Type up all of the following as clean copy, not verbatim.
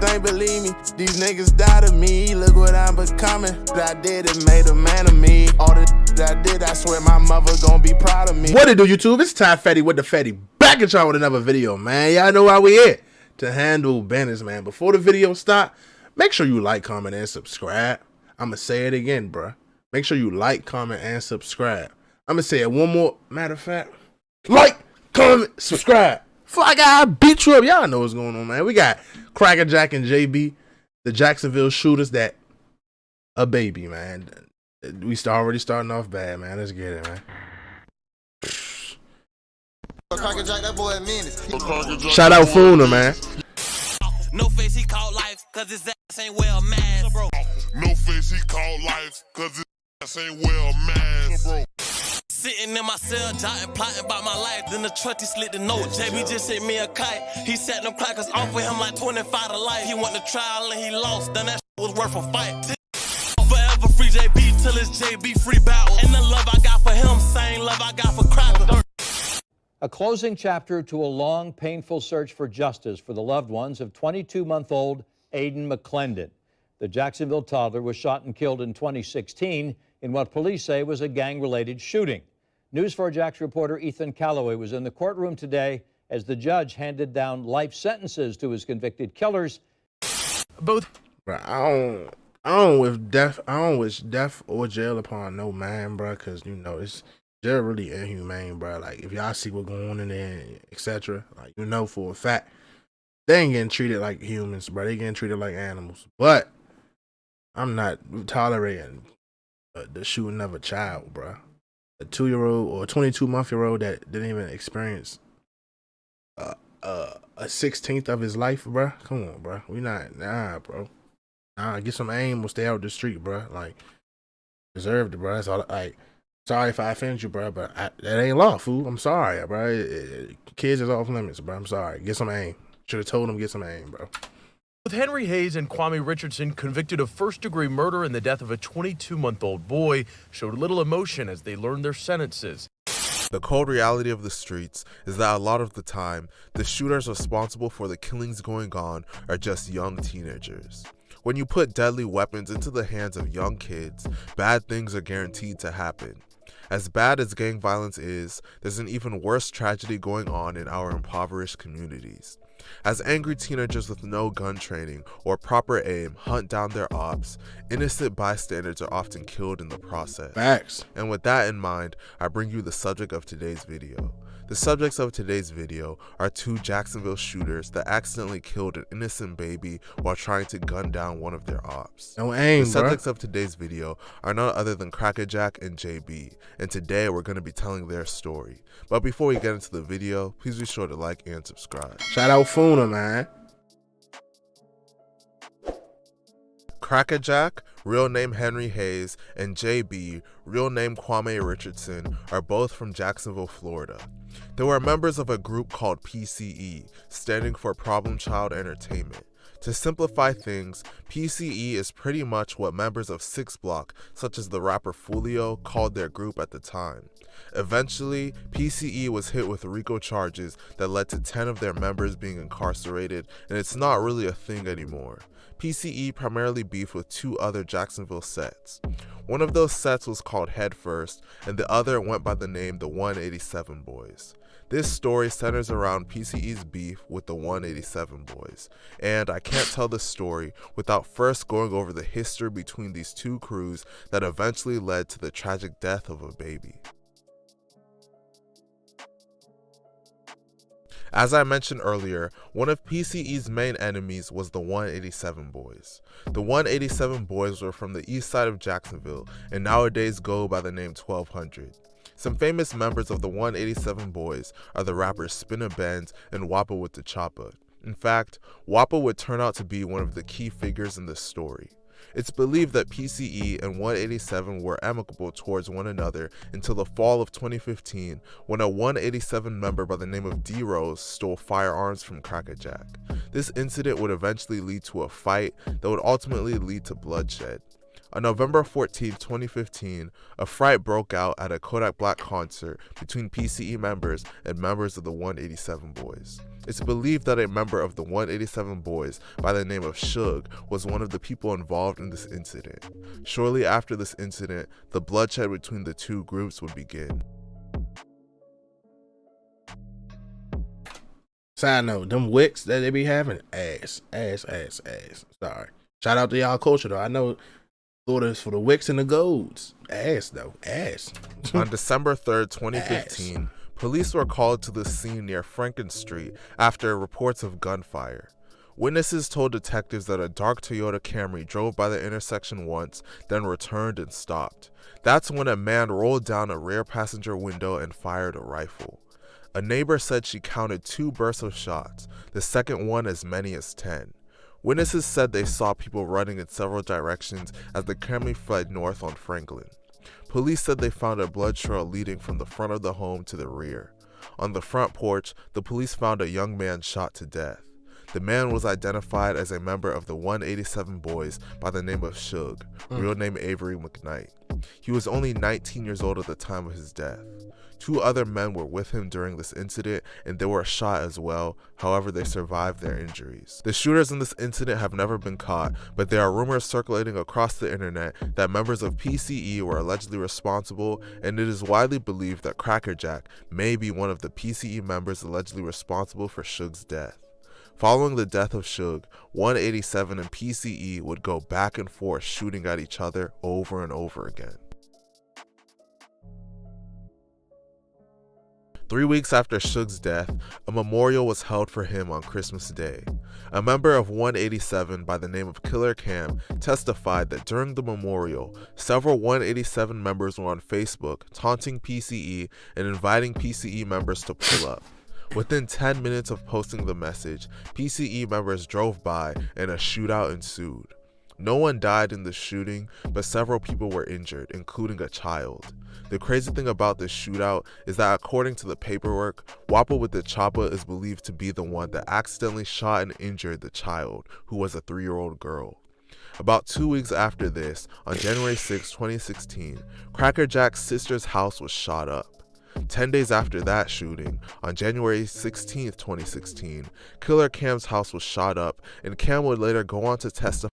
Think believe me, these niggas died of me. Look what I'm becoming. What I did, it made a man of me. All the that I did, I swear my mother gonna be proud of me. What it do, YouTube? It's Ty Fetty with the Fetty. Back at y'all with another video, man. Y'all know how we at to handle business, man. Before the video start, make sure you like, comment, and subscribe. I'ma say it again, bruh. Make sure you like, comment, and subscribe. I'ma say it one more. Matter of fact, like, comment, subscribe. Fly guy, beat you up. Y'all know what's going on, man. We got Cracker Jack and JB, the Jacksonville shooters that a baby, man. We already starting off bad, man. Let's get it, man. Cracker Jack, that boy menace. Shout out Funa, man. No face he called life, cause his ass ain't well masked. No face he called life, cause his ass ain't well masked. Sitting in my cell, jotting, plotting about my life. Then the trusty slid the note. JB just sent me a kite. He set them crackers off with him like 25 to life. He went to trial and he lost. Then that was worth a fight. Forever free JB till it's JB free battle. And the love I got for him, same love I got for Cracker. A closing chapter to a long, painful search for justice for the loved ones of 22-month-old Aiden McClendon. The Jacksonville toddler was shot and killed in 2016 in what police say was a gang-related shooting. News 4 Jax reporter Ethan Calloway was in the courtroom today as the judge handed down life sentences to his convicted killers. Both. Bro, I don't wish death or jail upon no man, bro, because you know they're really inhumane, bro. Like if y'all see what's going on in there, etc., like you know for a fact they ain't getting treated like humans, bro. They getting treated like animals. But I'm not tolerating the shooting of a child, bro. A 2-year-old or a 22-month-old that didn't even experience a 16th of his life, bro. Come on, bro. We not, bro. Get some aim or stay out the street, bro. Like, deserved it, bro. That's all. Like, sorry if I offended you, bro, but that ain't law, fool. I'm sorry, bro. Kids is off limits, bro. I'm sorry. Get some aim. Should have told him get some aim, bro. With Henry Hayes and Kwame Richardson convicted of first-degree murder in the death of a 22-month-old boy, showed little emotion as they learned their sentences. The cold reality of the streets is that a lot of the time, the shooters responsible for the killings going on are just young teenagers. When you put deadly weapons into the hands of young kids, bad things are guaranteed to happen. As bad as gang violence is, there's an even worse tragedy going on in our impoverished communities. As angry teenagers with no gun training or proper aim hunt down their ops, innocent bystanders are often killed in the process. Facts. And with that in mind, I bring you the subject of today's video. The subjects of today's video are 2 Jacksonville shooters that accidentally killed an innocent baby while trying to gun down one of their ops. No aim, The subjects of today's video are none other than Cracker Jack and JB, and today we're going to be telling their story. But before we get into the video, please be sure to like and subscribe. Shout out Funa, man. Cracker Jack, real name Henry Hayes, and JB, real name Kwame Richardson, are both from Jacksonville, Florida. They were members of a group called PCE, standing for Problem Child Entertainment. To simplify things, PCE is pretty much what members of 6 Block, such as the rapper Fulio, called their group at the time. Eventually, PCE was hit with RICO charges that led to 10 of their members being incarcerated, and it's not really a thing anymore. PCE primarily beefed with 2 other Jacksonville sets. One of those sets was called Head First, and the other went by the name the 187 Boys. This story centers around PCE's beef with the 187 Boys, and I can't tell this story without first going over the history between these 2 crews that eventually led to the tragic death of a baby. As I mentioned earlier, one of PCE's main enemies was the 187 Boys. The 187 Boys were from the east side of Jacksonville and nowadays go by the name 1200. Some famous members of the 187 Boys are the rappers Spinna Benz and Wappa with the Choppa. In fact, Wappa would turn out to be one of the key figures in this story. It's believed that PCE and 187 were amicable towards one another until the fall of 2015 when a 187 member by the name of D-Rose stole firearms from Cracker Jack. This incident would eventually lead to a fight that would ultimately lead to bloodshed. On November 14, 2015, a fight broke out at a Kodak Black concert between PCE members and members of the 187 Boys. It's believed that a member of the 187 Boys by the name of Suge was one of the people involved in this incident. Shortly after this incident, the bloodshed between the two groups would begin. Side note, them wicks that they be having, ass. Sorry. Shout out to y'all culture though. I know Florida's for the wicks and the golds. Ass though, ass. On December 3rd, 2015, police were called to the scene near Franken Street after reports of gunfire. Witnesses told detectives that a dark Toyota Camry drove by the intersection once, then returned and stopped. That's when a man rolled down a rear passenger window and fired a rifle. A neighbor said she counted 2 bursts of shots, the second one as many as 10. Witnesses said they saw people running in several directions as the Camry fled north on Franklin. Police said they found a blood trail leading from the front of the home to the rear. On the front porch, the police found a young man shot to death. The man was identified as a member of the 187 Boys by the name of Suge, real name Avery McKnight. He was only 19 years old at the time of his death. 2 other men were with him during this incident and they were shot as well, however they survived their injuries. The shooters in this incident have never been caught, but there are rumors circulating across the internet that members of PCE were allegedly responsible, and it is widely believed that Cracker Jack may be one of the PCE members allegedly responsible for Suge's death. Following the death of Suge, 187 and PCE would go back and forth shooting at each other over and over again. 3 weeks after Suge's death, a memorial was held for him on Christmas Day. A member of 187 by the name of Killer Cam testified that during the memorial, several 187 members were on Facebook taunting PCE and inviting PCE members to pull up. Within 10 minutes of posting the message, PCE members drove by and a shootout ensued. No one died in the shooting, but several people were injured, including a child. The crazy thing about this shootout is that according to the paperwork, Wappa with the chopper is believed to be the one that accidentally shot and injured the child, who was a 3-year-old girl. About 2 weeks after this, on January 6, 2016, Cracker Jack's sister's house was shot up. 10 days after that shooting, on January 16, 2016, Killer Cam's house was shot up, and Cam would later go on to testify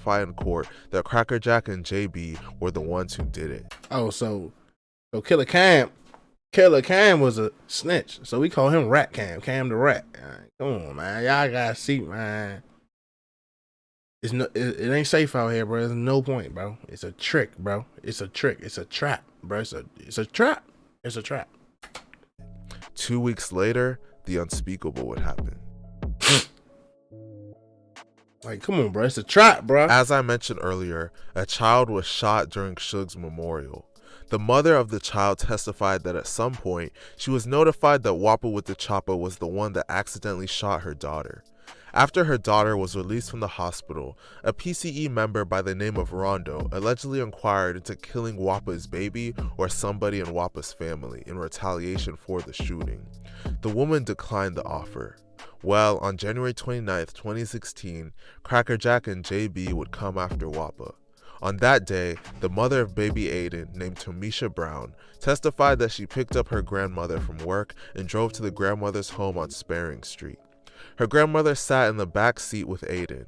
in court that Cracker Jack and JB were the ones who did it. Oh, so Killer Cam was a snitch. So we call him Rat Cam the Rat. Right, come on, man. Y'all gotta see, man. It ain't safe out here, bro. There's no point, bro. It's a trick, bro. It's a trick. It's a trap, bro. It's a trap. It's a trap. 2 weeks later, the unspeakable would happen. Like, come on, bro. It's a trap, bro. As I mentioned earlier, a child was shot during Suge's memorial. The mother of the child testified that at some point, she was notified that Wappa with the chopper was the one that accidentally shot her daughter. After her daughter was released from the hospital, a PCE member by the name of Rondo allegedly inquired into killing Wappa's baby or somebody in Wappa's family in retaliation for the shooting. The woman declined the offer. Well, on January 29, 2016, Cracker Jack and JB would come after Wappa. On that day, the mother of baby Aiden, named Tomisha Brown, testified that she picked up her grandmother from work and drove to the grandmother's home on Sparing Street. Her grandmother sat in the back seat with Aiden.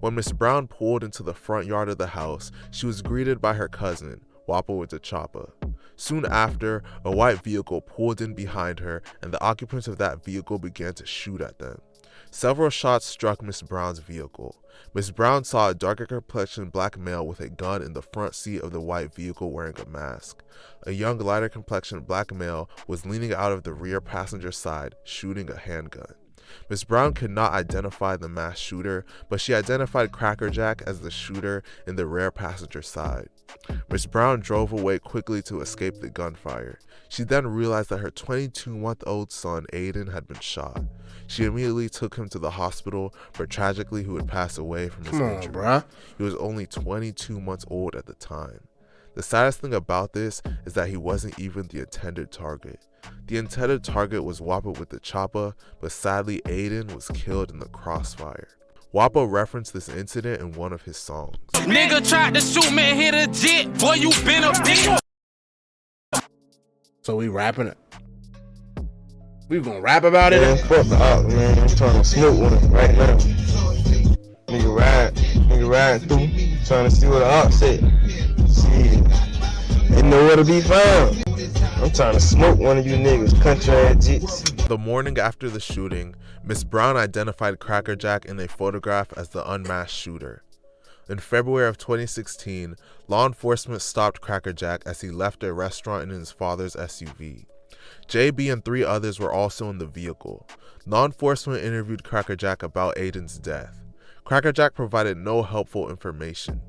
When Miss Brown pulled into the front yard of the house, she was greeted by her cousin, Wappa with the chopper. Soon after, a white vehicle pulled in behind her and the occupants of that vehicle began to shoot at them. Several shots struck Miss Brown's vehicle. Miss Brown saw a darker complexioned black male with a gun in the front seat of the white vehicle wearing a mask. A young lighter complexioned black male was leaning out of the rear passenger side, shooting a handgun. Miss Brown could not identify the masked shooter, but she identified Cracker Jack as the shooter in the rear passenger side. Miss Brown drove away quickly to escape the gunfire. She then realized that her 22-month-old son, Aiden, had been shot. She immediately took him to the hospital, but tragically he would pass away from his injury. Bruh. He was only 22 months old at the time. The saddest thing about this is that he wasn't even the intended target. The intended target was Wappa with the chopper, but sadly Aiden was killed in the crossfire. Wappa referenced this incident in one of his songs. Nigga tried to shoot me, hit a jet. Boy, you been a bitch. So we rapping it. We gonna rap about it? Man, fuck the op, man. I'm trying to smoke one right now. Nigga ride through, trying to see what the op said. Shit, ain't nowhere to be found. I'm trying to smoke one of you niggas, country ass jits. The morning after the shooting, Miss Brown identified Cracker Jack in a photograph as the unmasked shooter. In February of 2016, law enforcement stopped Cracker Jack as he left a restaurant in his father's SUV. JB and 3 others were also in the vehicle. Law enforcement interviewed Cracker Jack about Aiden's death. Cracker Jack provided no helpful information.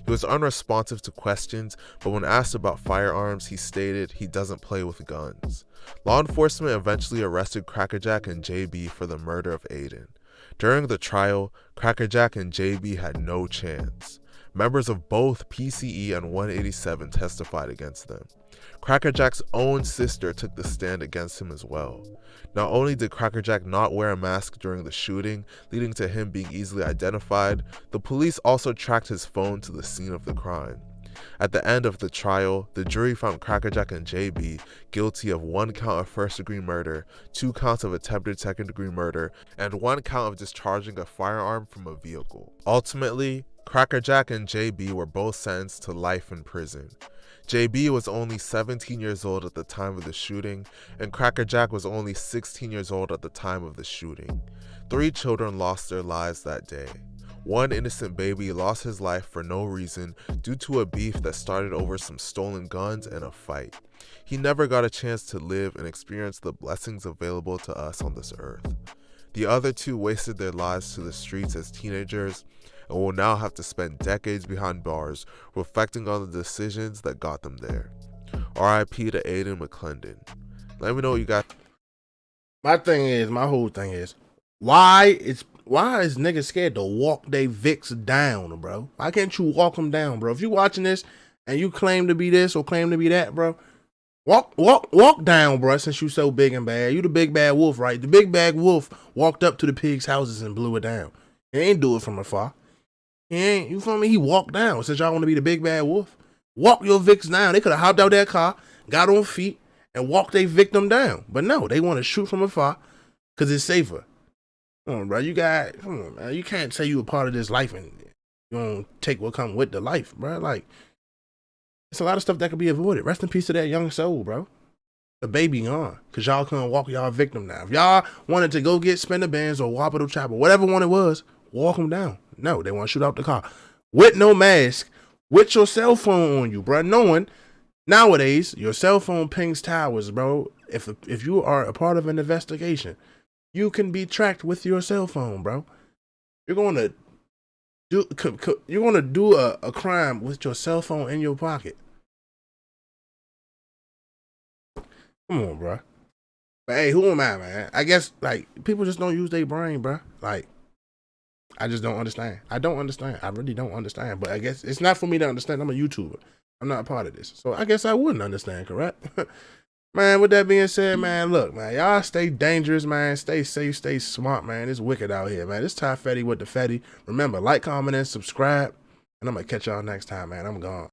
He was unresponsive to questions, but when asked about firearms, he stated he doesn't play with guns. Law enforcement eventually arrested Cracker Jack and JB for the murder of Aiden. During the trial, Cracker Jack and JB had no chance. Members of both PCE and 187 testified against them. Cracker Jack's own sister took the stand against him as well. Not only did Cracker Jack not wear a mask during the shooting, leading to him being easily identified, the police also tracked his phone to the scene of the crime. At the end of the trial, the jury found Cracker Jack and JB guilty of 1 count of first-degree murder, 2 counts of attempted second-degree murder, and 1 count of discharging a firearm from a vehicle. Ultimately, Cracker Jack and JB were both sentenced to life in prison. JB was only 17 years old at the time of the shooting, and Cracker Jack was only 16 years old at the time of the shooting. 3 children lost their lives that day. 1 innocent baby lost his life for no reason due to a beef that started over some stolen guns and a fight. He never got a chance to live and experience the blessings available to us on this earth. The other 2 wasted their lives to the streets as teenagers and will now have to spend decades behind bars reflecting on the decisions that got them there. R.I.P. to Aiden McClendon. Let me know what you got. My whole thing is, why is niggas scared to walk they Vicks down, bro? Why can't you walk them down, bro? If you watching this and you claim to be this or claim to be that, bro, walk down, bro, since you so big and bad. You the big bad wolf, right? The big bad wolf walked up to the pigs' houses and blew it down. He ain't do it from afar. He ain't, you feel me? He walked down. Since y'all want to be the big bad wolf, walk your Vicks down. They could have hopped out that car, got on feet, and walked their victim down. But no, they want to shoot from afar because it's safer. Come on, bro. Come on, man. You can't say you a part of this life and you don't take what come with the life, bro. Like, it's a lot of stuff that could be avoided. Rest in peace to that young soul, bro. The baby gone, because y'all couldn't walk y'all victim down. If y'all wanted to go get spinner bands or Wapato Chopper, whatever one it was, walk them down. No, they want to shoot out the car with no mask, with your cell phone on you, bro. Knowing nowadays your cell phone pings towers, bro. If you are a part of an investigation, you can be tracked with your cell phone, bro. You're gonna do a crime with your cell phone in your pocket. Come on, bro. But hey, who am I, man? I guess like people just don't use their brain, bro. Like, I just don't understand. I don't understand. I really don't understand. But I guess it's not for me to understand. I'm a YouTuber. I'm not a part of this. So I guess I wouldn't understand, correct? Man, with that being said, man, look, man, y'all stay dangerous, man. Stay safe, stay smart, man. It's wicked out here, man. It's Ty Fetty with the Fetty. Remember, like, comment, and subscribe. And I'm going to catch y'all next time, man. I'm gone.